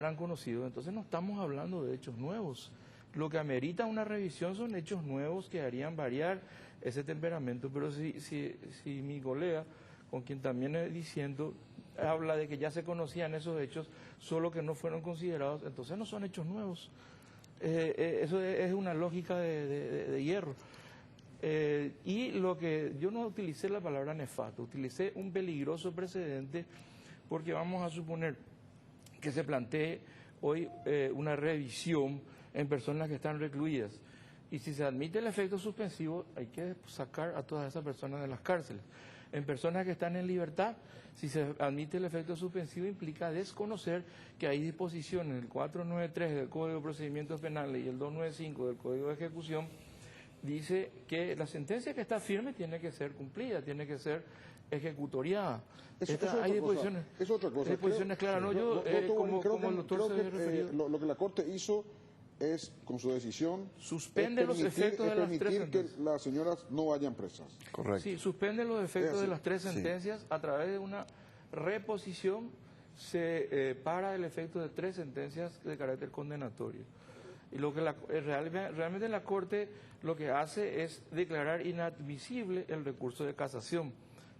han conocido, entonces no estamos hablando de hechos nuevos. Lo que amerita una revisión son hechos nuevos que harían variar ese temperamento, pero si mi colega, con quien también he diciendo, habla de que ya se conocían esos hechos, solo que no fueron considerados, entonces no son hechos nuevos. Eso es una lógica de hierro. Y lo que yo no utilicé la palabra nefasto, utilicé un peligroso precedente, porque vamos a suponer que se plantee hoy una revisión en personas que están recluidas. Y si se admite el efecto suspensivo, hay que sacar a todas esas personas de las cárceles. En personas que están en libertad, si se admite el efecto suspensivo, implica desconocer que hay disposiciones en el 493 del Código de Procedimientos Penales y el 295 del Código de Ejecución, dice que la sentencia que está firme tiene que ser cumplida, tiene que ser ejecutoriada. Hay disposiciones, es otra cosa. Disposiciones claras. No, yo, como el doctor se había referido, lo que la Corte hizo es, con su decisión, suspende los efectos de las tres permitir que sentencias. las señoras no vayan presas. Correcto. Sí, suspende los efectos de las tres sentencias a través de una reposición, se para el efecto de tres sentencias de carácter condenatorio. Y lo que realmente la Corte lo que hace es declarar inadmisible el recurso de casación,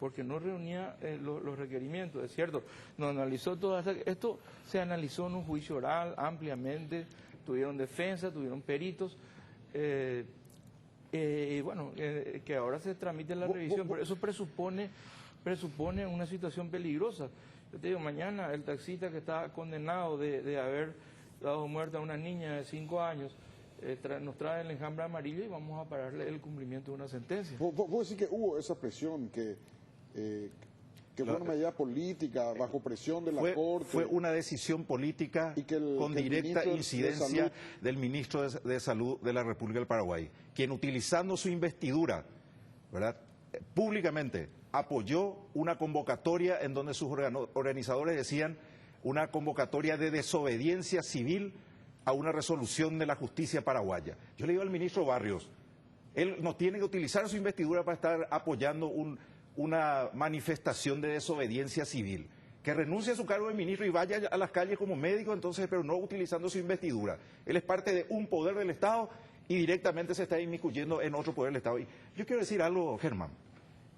porque no reunía los requerimientos, es cierto, no analizó todo esto, se analizó en un juicio oral ampliamente, tuvieron defensa, tuvieron peritos, y bueno, que ahora se tramite la revisión, pero eso presupone una situación peligrosa. Yo te digo, mañana el taxista que está condenado de haber dado muerte a una niña de 5 años, nos trae el enjambre amarillo y vamos a pararle el cumplimiento de una sentencia. ¿Vos decís que hubo esa presión, que fue una medida política, bajo presión de la Corte? Fue una decisión política y con directa incidencia del ministro de Salud de la República del Paraguay, quien utilizando su investidura, ¿verdad?, públicamente apoyó una convocatoria en donde sus organizadores decían una convocatoria de desobediencia civil a una resolución de la justicia paraguaya. Yo le digo al ministro Barrios, él no tiene que utilizar su investidura para estar apoyando una manifestación de desobediencia civil. Que renuncie a su cargo de ministro y vaya a las calles como médico, entonces, pero no utilizando su investidura. Él es parte de un poder del Estado y directamente se está inmiscuyendo en otro poder del Estado. Y yo quiero decir algo, Germán,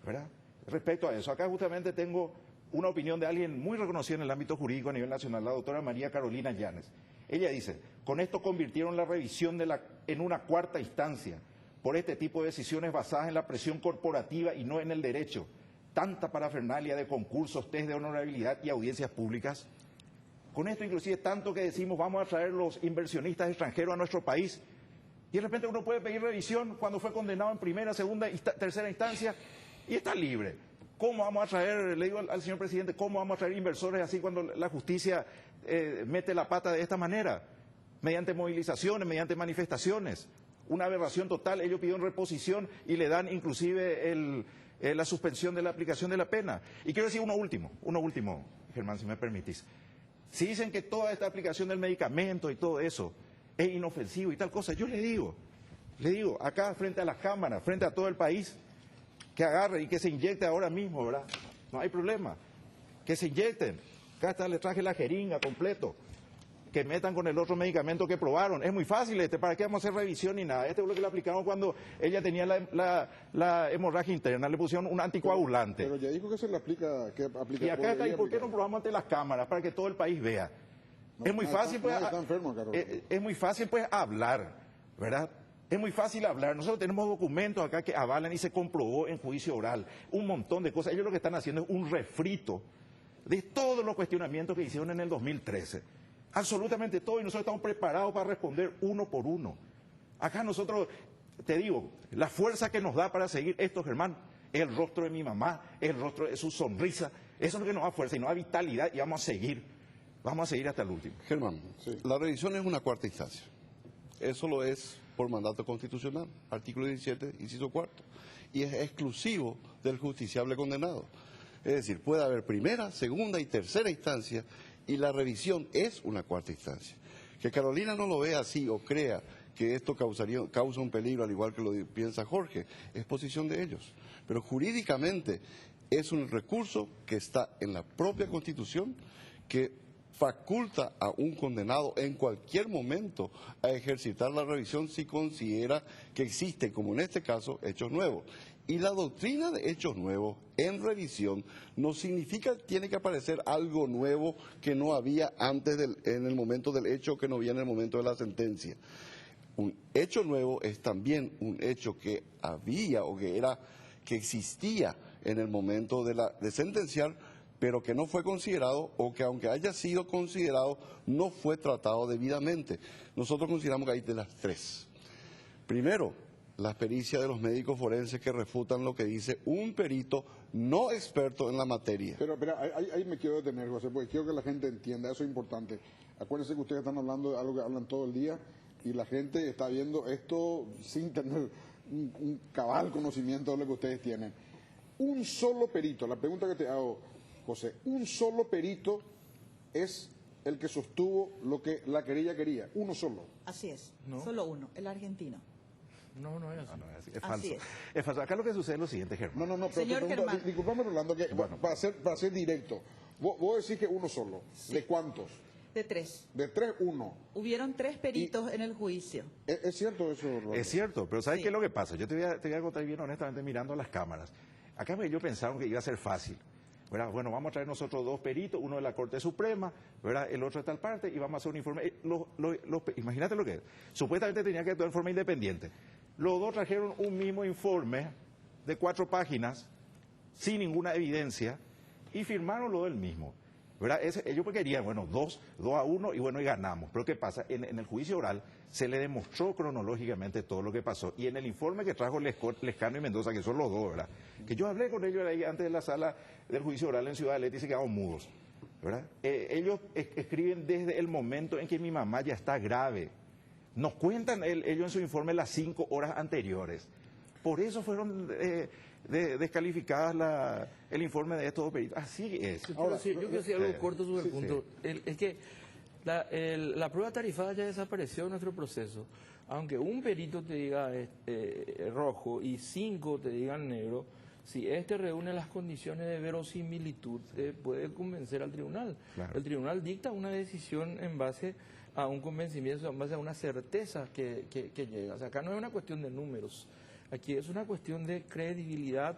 ¿verdad?, respecto a eso. Acá justamente tengo una opinión de alguien muy reconocido en el ámbito jurídico a nivel nacional, la doctora María Carolina Llanes. Ella dice, con esto convirtieron la revisión en una cuarta instancia por este tipo de decisiones basadas en la presión corporativa y no en el derecho. Tanta parafernalia de concursos, test de honorabilidad y audiencias públicas. Con esto inclusive tanto que decimos vamos a traer los inversionistas extranjeros a nuestro país y de repente uno puede pedir revisión cuando fue condenado en primera, segunda y tercera instancia y está libre. ¿Cómo vamos a traer, le digo al señor presidente, cómo vamos a traer inversores así cuando la justicia mete la pata de esta manera? Mediante movilizaciones, mediante manifestaciones. Una aberración total. Ellos pidieron reposición y le dan inclusive la suspensión de la aplicación de la pena. Y quiero decir uno último, Germán, si me permitís. Si dicen que toda esta aplicación del medicamento y todo eso es inofensivo y tal cosa, yo le digo, acá frente a las cámaras, frente a todo el país, que agarre y que se inyecte ahora mismo, ¿verdad? No hay problema. Que se inyecten. Acá está, le traje la jeringa completo. Que metan con el otro medicamento que probaron. Es muy fácil ¿para qué vamos a hacer revisión ni nada? Este es lo que le aplicamos cuando ella tenía la hemorragia interna. Le pusieron un anticoagulante. Pero ya dijo que se le aplica. Y acá está, ¿y por qué no probamos ante las cámaras? Para que todo el país vea. Es muy fácil, pues, es muy fácil, pues, hablar, ¿verdad? Es muy fácil hablar. Nosotros tenemos documentos acá que avalan y se comprobó en juicio oral. Un montón de cosas. Ellos lo que están haciendo es un refrito de todos los cuestionamientos que hicieron en el 2013. Absolutamente todo. Y nosotros estamos preparados para responder uno por uno. Acá nosotros, te digo, la fuerza que nos da para seguir esto, Germán, es el rostro de mi mamá, es el rostro de su sonrisa. Eso es lo que nos da fuerza y nos da vitalidad y vamos a seguir. Vamos a seguir hasta el último. Germán, sí. La revisión es una cuarta instancia. Eso lo es por mandato constitucional, artículo 17, inciso cuarto, y es exclusivo del justiciable condenado. Es decir, puede haber primera, segunda y tercera instancia, y la revisión es una cuarta instancia. Que Carolina no lo vea así o crea que esto causa un peligro, al igual que lo piensa Jorge, es posición de ellos. Pero jurídicamente es un recurso que está en la propia Constitución, que faculta a un condenado en cualquier momento a ejercitar la revisión si considera que existen, como en este caso, hechos nuevos. Y la doctrina de hechos nuevos en revisión no significa que tiene que aparecer algo nuevo que no había antes en el momento del hecho, que no había en el momento de la sentencia. Un hecho nuevo es también un hecho que había o que existía en el momento de sentenciar, pero que no fue considerado, o que aunque haya sido considerado, no fue tratado debidamente. Nosotros consideramos que hay de las tres. Primero, las pericias de los médicos forenses que refutan lo que dice un perito no experto en la materia. Pero ahí me quiero detener, José, porque quiero que la gente entienda, eso es importante. Acuérdense que ustedes están hablando de algo que hablan todo el día y la gente está viendo esto sin tener un cabal conocimiento de lo que ustedes tienen. Un solo perito, la pregunta que te hago, José, un solo perito es el que sostuvo lo que la querella quería, uno solo. Así es, ¿No? solo uno, el argentino. No, no es así. No, no, es Así falso. es. Es falso. Acá lo que sucede es lo siguiente, Germán. No, pero Señor te pregunto, Germán. disculpame, Rolando, que para ser directo, vos decís que uno solo. Sí. ¿De cuántos? De 3. De 3, 1. Hubieron 3 peritos en el juicio. ¿Es cierto eso, Rolando? Es cierto, pero ¿sabes Sí. qué es lo que pasa? Yo te voy a contar bien honestamente mirando las cámaras. Acá ellos pensaron que iba a ser fácil, ¿verdad? Bueno, vamos a traer nosotros 2 peritos, uno de la Corte Suprema, ¿verdad? El otro de tal parte, y vamos a hacer un informe. Imagínate lo que es. Supuestamente tenía que actuar en forma independiente. Los dos trajeron un mismo informe de 4 páginas, sin ninguna evidencia, y firmaron lo del mismo. ¿Verdad? Ellos querían, bueno, 2-1 y bueno, y ganamos. Pero ¿qué pasa? En el juicio oral se le demostró cronológicamente todo lo que pasó. Y en el informe que trajo Lescano y Mendoza, que son los dos, ¿verdad? Que yo hablé con ellos ahí antes de la sala del juicio oral en Ciudad del Este y se quedaron mudos, ¿verdad? Ellos escriben desde el momento en que mi mamá ya está grave. Nos cuentan ellos en su informe las 5 horas anteriores. Por eso fueron descalificadas el informe de estos dos peritos. Así es. Ahora, Yo quiero decir algo corto sobre el punto. Es que la prueba tarifada ya desapareció en nuestro proceso. Aunque un perito te diga rojo y 5 te digan negro, si este reúne las condiciones de verosimilitud, puede convencer al tribunal. Claro. El tribunal dicta una decisión en base a un convencimiento, en base a una certeza que llega. O sea, acá no es una cuestión de números. Aquí es una cuestión de credibilidad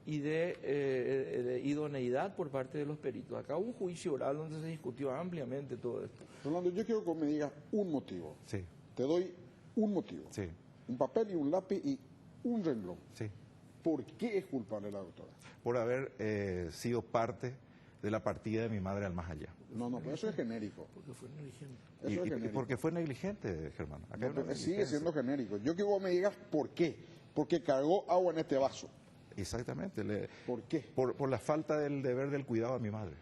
y de idoneidad por parte de los peritos. Acá hubo un juicio oral donde se discutió ampliamente todo esto. Rolando, yo quiero que me digas un motivo. Sí, Te doy un motivo. sí, Un papel y un lápiz y un renglón. sí. ¿Por qué es culpable la doctora? Por haber sido parte de la partida de mi madre al más allá. No, pero eso es genérico. Porque fue negligente. Eso es Y genérico. porque fue negligente, Germán. Acá hay una Sigue negligencia. siendo genérico. Yo quiero que vos me digas por qué. Porque cargó agua en este vaso. Exactamente. ¿Por qué? Por la falta del deber del cuidado a mi madre.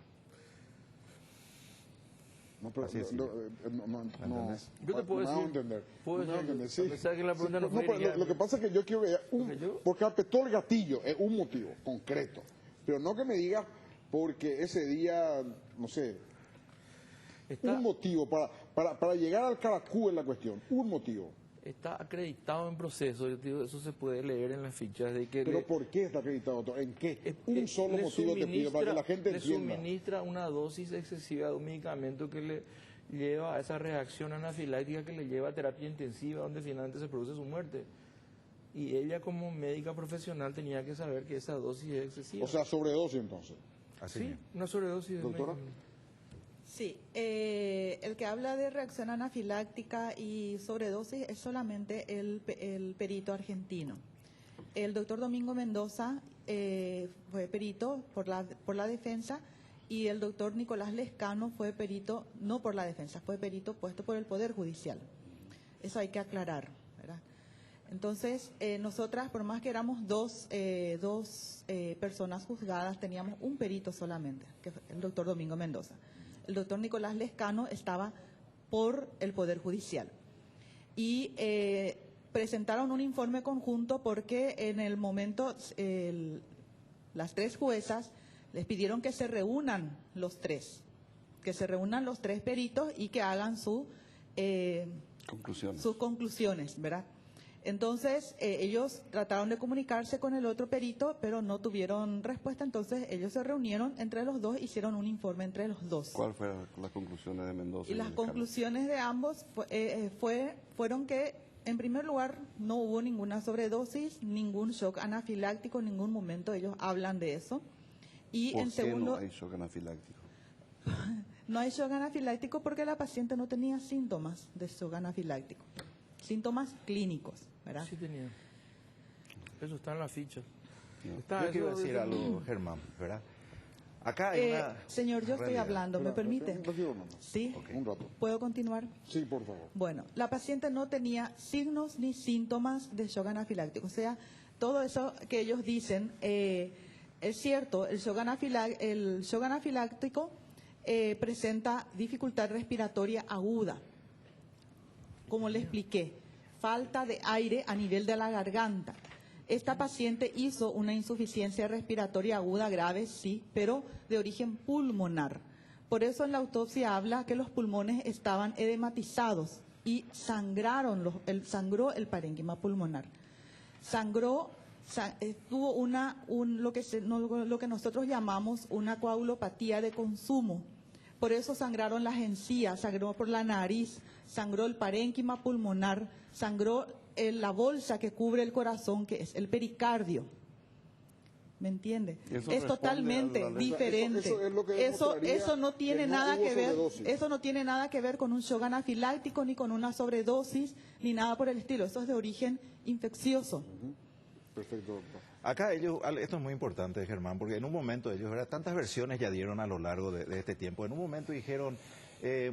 No, pero Así es, no. ¿Entendés? Yo te puedo no me hago decir- entender. puedo No me hago decir- entender, sí. a pesar que la pregunta no Sí, fue pero dirigida- lo que pasa es que yo quiero ver Porque yo- porque apretó el gatillo, es un motivo concreto. Pero no que me digas porque ese día, no sé, Está, un motivo para llegar al caracú en la cuestión. Un motivo. está acreditado en proceso, yo te digo, eso se puede leer en las fichas de que Pero ¿por qué está acreditado, doctor? ¿En qué? Un le solo motivo te pido para que la gente le entienda. suministra una dosis excesiva de un medicamento que le lleva a esa reacción anafiláctica que le lleva a terapia intensiva, donde finalmente se produce su muerte. Y ella como médica profesional tenía que saber que esa dosis es excesiva. O sea, sobredosis entonces. Así sí, mismo. una sobredosis de Doctora. medicamento. Sí, el que habla de reacción anafiláctica y sobredosis es solamente el perito argentino. El doctor Domingo Mendoza fue perito por la defensa y el doctor Nicolás Lescano fue perito, no por la defensa, fue perito puesto por el Poder Judicial. Eso hay que aclarar, ¿verdad? Entonces, nosotras, por más que éramos dos personas juzgadas, teníamos un perito solamente, que fue el doctor Domingo Mendoza. El doctor Nicolás Lescano estaba por el Poder Judicial. Y presentaron un informe conjunto porque en el momento las 3 juezas les pidieron que se reúnan los 3, peritos y que hagan sus conclusiones, ¿verdad? Entonces, ellos trataron de comunicarse con el otro perito, pero no tuvieron respuesta. Entonces, ellos se reunieron entre los dos, hicieron un informe entre los dos. ¿Cuáles fueron las conclusiones de Mendoza? Y las conclusiones de ambos fueron que, en primer lugar, no hubo ninguna sobredosis, ningún shock anafiláctico, en ningún momento ellos hablan de eso. Y ¿Por en qué segundo, no hay shock anafiláctico? no hay shock anafiláctico porque la paciente no tenía síntomas de shock anafiláctico, síntomas clínicos, ¿verdad? Sí tenía. Eso está en las fichas. Yo quiero decir algo, Germán, ¿verdad? Acá hay una Señor, yo estoy realidad. hablando, ¿me permite? Un ratito nomás. Sí. Un rato. ¿Puedo continuar? Sí, por favor. Bueno, la paciente no tenía signos ni síntomas de shock anafiláctico. O sea, todo eso que ellos dicen es cierto. El shock anafiláctico presenta dificultad respiratoria aguda. Como le expliqué, falta de aire a nivel de la garganta. Esta paciente hizo una insuficiencia respiratoria aguda grave, sí, pero de origen pulmonar. Por eso en la autopsia habla que los pulmones estaban edematizados y sangró el parénquima pulmonar. Tuvo lo que nosotros llamamos una coagulopatía de consumo. Por eso sangraron las encías, sangró por la nariz, sangró el parénquima pulmonar, sangró la bolsa que cubre el corazón, que es el pericardio. ¿Me entiende? Es totalmente diferente. Eso es lo que demostraría Eso no tiene que no nada hubo que ver. sobredosis. Eso no tiene nada que ver con un shock anafiláctico, ni con una sobredosis, ni nada por el estilo. Eso es de origen infeccioso. Perfecto, doctor. Acá ellos, esto es muy importante, Germán, porque en un momento ellos, ¿verdad? Tantas versiones ya dieron a lo largo de este tiempo. En un momento dijeron,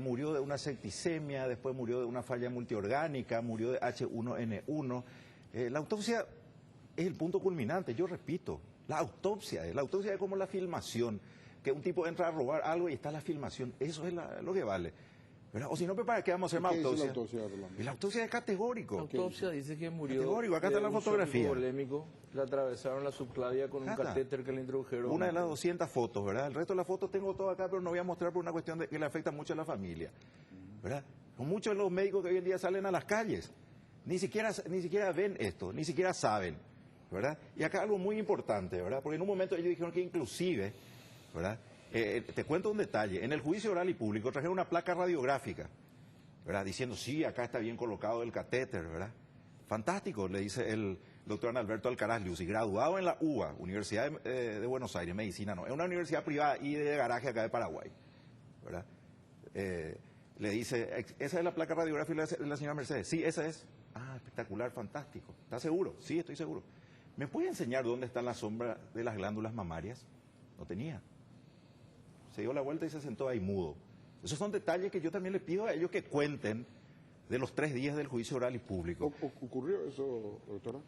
murió de una septicemia, después murió de una falla multiorgánica, murió de H1N1. La autopsia es el punto culminante, yo repito, la autopsia es como la filmación, que un tipo entra a robar algo y está la filmación, eso es lo que vale. ¿Verdad? O si no, ¿para qué vamos a hacer más ¿Qué dice autopsia? la autopsia, Rolando? Y la autopsia es categórico. La autopsia dice que murió. Categórico, acá de está la un fotografía. shock hipovolémico, le atravesaron la subclavia con un Acá está. catéter que le introdujeron. Una de las 200 fotos, ¿verdad? El resto de las fotos tengo todo acá, pero no voy a mostrar por una cuestión de que le afecta mucho a la familia, ¿verdad? Con muchos de los médicos que hoy en día salen a las calles, ni siquiera ven esto, ni siquiera saben, ¿verdad? Y acá algo muy importante, ¿verdad? Porque en un momento ellos dijeron que inclusive, ¿verdad? Te cuento un detalle, en el juicio oral y público trajeron una placa radiográfica, ¿verdad? Diciendo, sí, acá está bien colocado el catéter, ¿verdad? Fantástico, le dice el doctor Alberto Alcaraz Liuzzi, graduado en la UBA, Universidad de Buenos Aires, medicina no, es una universidad privada y de garaje acá de Paraguay, ¿verdad? Le dice, ¿esa es la placa radiográfica de la señora Mercedes? Sí, esa es. Ah, espectacular, fantástico. ¿Está seguro? Sí, estoy seguro. ¿Me puede enseñar dónde está la sombra de las glándulas mamarias? No tenía. Se dio la vuelta y se sentó ahí mudo. Esos son detalles que yo también le pido a ellos que cuenten de los 3 días del juicio oral y público. ¿Ocurrió eso, doctora?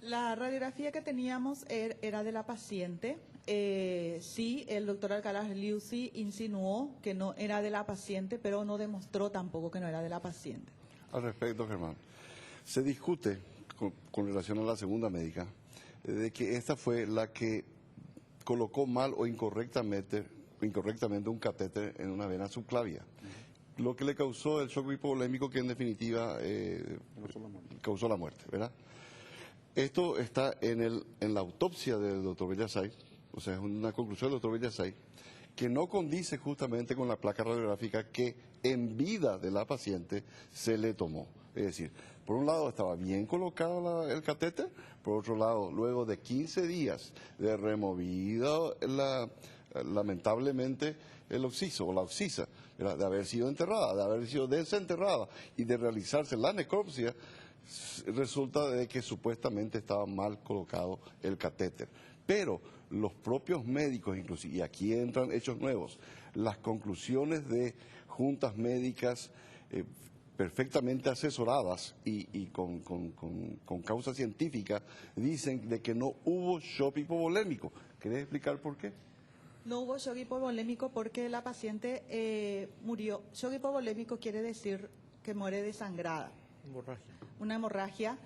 La radiografía que teníamos era de la paciente. Sí, el doctor Alcaraz Liuzzi insinuó que no era de la paciente, pero no demostró tampoco que no era de la paciente. Al respecto, Germán, se discute con relación a la segunda médica de que esta fue la que colocó mal o incorrectamente un catéter en una vena subclavia, lo que le causó el shock hipovolémico que en definitiva causó la muerte, ¿verdad? Esto está en la autopsia del doctor Bellasay, o sea, es una conclusión del doctor Bellasay, que no condice justamente con la placa radiográfica que en vida de la paciente se le tomó. Es decir, por un lado estaba bien colocado el catéter, por otro lado, luego de 15 días de removido lamentablemente el occiso o la occisa, ¿verdad? De haber sido enterrada, de haber sido desenterrada y de realizarse la necropsia, resulta de que supuestamente estaba mal colocado el catéter. Pero los propios médicos, inclusive, y aquí entran hechos nuevos, las conclusiones de juntas médicas perfectamente asesoradas y con causa científica, dicen de que no hubo shock hipovolémico. ¿Querés explicar por qué? No hubo shock hipovolémico porque la paciente murió. Shock hipovolémico quiere decir que muere desangrada. Hemorragia. Una hemorragia.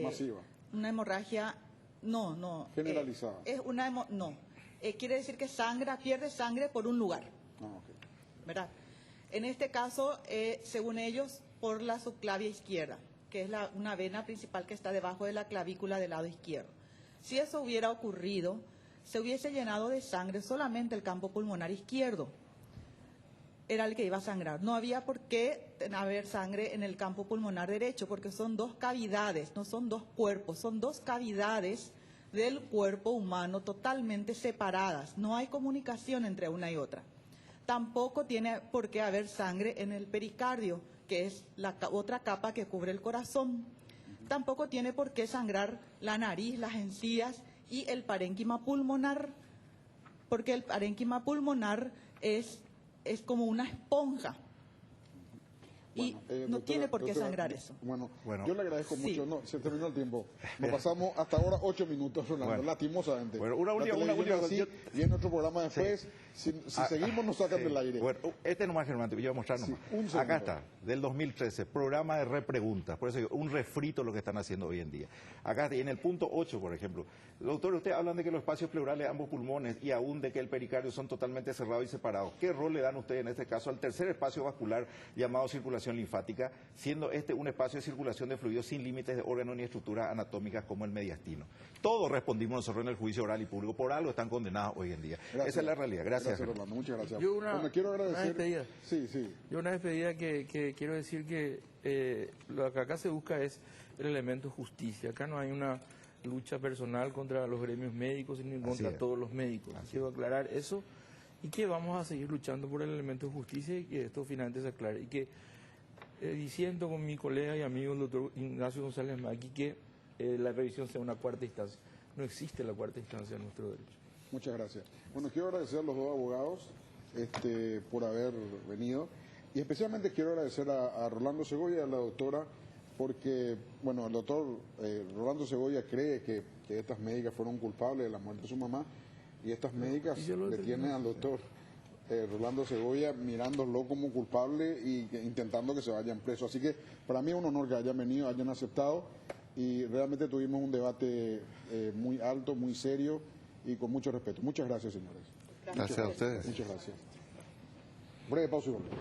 Masiva. Una hemorragia. No. Generalizada. Quiere decir que pierde sangre por un lugar. ¿Verdad? En este caso, según ellos, por la subclavia izquierda. que es una vena principal que está debajo de la clavícula del lado izquierdo. Si eso hubiera ocurrido, se hubiese llenado de sangre solamente el campo pulmonar izquierdo. Era el que iba a sangrar. No había por qué haber sangre en el campo pulmonar derecho, porque son dos cavidades, no son dos cuerpos, son dos cavidades del cuerpo humano totalmente separadas. No hay comunicación entre una y otra. Tampoco tiene por qué haber sangre en el pericardio, que es la otra capa que cubre el corazón. Tampoco tiene por qué sangrar la nariz, las encías y el parénquima pulmonar, porque el parénquima pulmonar es como una esponja. Y Bueno, no doctora, tiene por qué sangrar eso. Bueno, Bueno. yo le agradezco Sí. mucho. No, se terminó el tiempo. Nos pasamos hasta ahora 8 minutos, Rolando, Bueno. lastimosamente. Bueno, una La última- televisión una- así, yo- viene otro programa después. Si seguimos, nos sacan Sí. del aire. Bueno, este nomás, Germán, te voy a mostrar Sí, nomás. un segundo. Acá está, del 2013, programa de repreguntas. Por eso digo, un refrito lo que están haciendo hoy en día. Acá en el punto 8, por ejemplo. Doctor, usted hablan de que los espacios pleurales de ambos pulmones y aún de que el pericardio son totalmente cerrados y separados. ¿Qué rol le dan ustedes en este caso al tercer espacio vascular llamado circulación linfática, siendo este un espacio de circulación de fluidos sin límites de órganos ni estructuras anatómicas como el mediastino? Todos respondimos nosotros en el juicio oral y público. Por algo están condenados hoy en día. Gracias. Esa es la realidad. Gracias, Germán. Rolando. Muchas gracias. Yo una quiero agradecer. despedida. Sí, sí. Yo una despedida que quiero decir que lo que acá se busca es el elemento justicia. Acá no hay una lucha personal contra los gremios médicos ni contra es. todos los médicos. Quiero aclarar eso y que vamos a seguir luchando por el elemento de justicia y que esto finalmente se aclare. Y que diciendo con mi colega y amigo el doctor Ignacio González Maqui que la revisión sea una cuarta instancia. No existe la cuarta instancia en nuestro derecho. Muchas gracias. Bueno, quiero agradecer a los dos abogados por haber venido y especialmente quiero agradecer a Rolando Segovia y a la doctora porque, bueno, el doctor Rolando Segovia cree que estas médicas fueron culpables de la muerte de su mamá y estas médicas y yo lo le tienen determino. al doctor Rolando Segovia mirándolo como culpable y intentando que se vayan presos. Así que para mí es un honor que hayan venido, hayan aceptado y realmente tuvimos un debate muy alto, muy serio y con mucho respeto. Muchas gracias, señores. Gracias a ustedes. Muchas gracias. Breve pausa y volvemos.